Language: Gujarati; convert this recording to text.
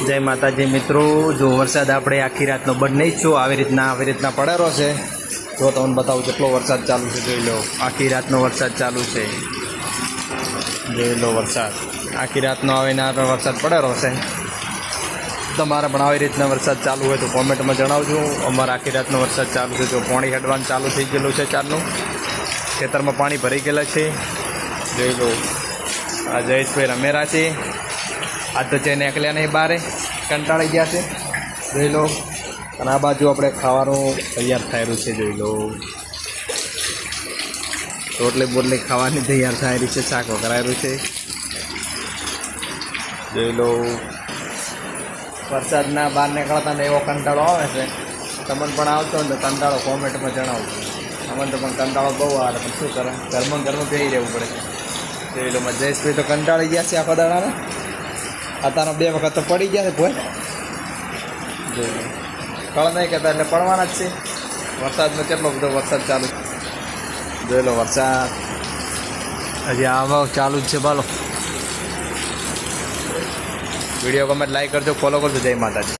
જય માતાજી મિત્રો, જો વરસાદ આપણે આખી રાતનો બંધ નહીં છો, આવી રીતના પડેલો છે. જો તમને બતાવું કેટલો વરસાદ ચાલુ છે, જોઈ લો. આખી રાતનો વરસાદ ચાલુ છે, જોઈ લો. વરસાદ આખી રાતનો આવીને વરસાદ પડેલો છે. તમારે પણ આવી રીતના વરસાદ ચાલુ હોય તો કોમેન્ટમાં જણાવજો. અમારે આખી રાતનો વરસાદ ચાલુ છે. જો પાણી હેડવાનું ચાલુ થઈ ગયેલું છે ચારનું. ખેતરમાં પાણી ભરાઈ ગયેલા છે, જોઈ લો. આ જયેશભાઈ રમેરા છે. આ તો છે નીકળ્યા નહીં બારે, કંટાળી ગયા છે, જોઈ લો. અને આ બાજુ આપણે ખાવાનું તૈયાર થયેલું છે, જોઈ લો. રોટલી બોટલી ખાવાની તૈયાર થયેલી છે, શાક વઘરાયેલું છે, જોઈ લો. વરસાદના બહાર નીકળતા ને એવો કંટાળો આવે છે. તમને પણ આવતો ને તો કંટાળો કોમેન્ટમાં જણાવજો. અમને તો પણ કંટાળો બહુ આવે, પણ શું કરે, ઘરમાં બેસી રહેવું પડે. જોઈ લો. જયેશભાઈ તો કંટાળી ગયા છે આખો દાડાના. અત્યારના 2 વખત તો પડી ગયા છે ભોય, જોઈ લો. કળ નહીં કહેતા એટલે પડવાના જ છે. વરસાદનો કેટલો બધો વરસાદ ચાલુ, જોઈ લો. વરસાદ હજી આવા ચાલુ જ છે. બોલો, વિડીયો કમેન્ટ લાઈક કરજો, ફોલો કરજો. જય માતાજી.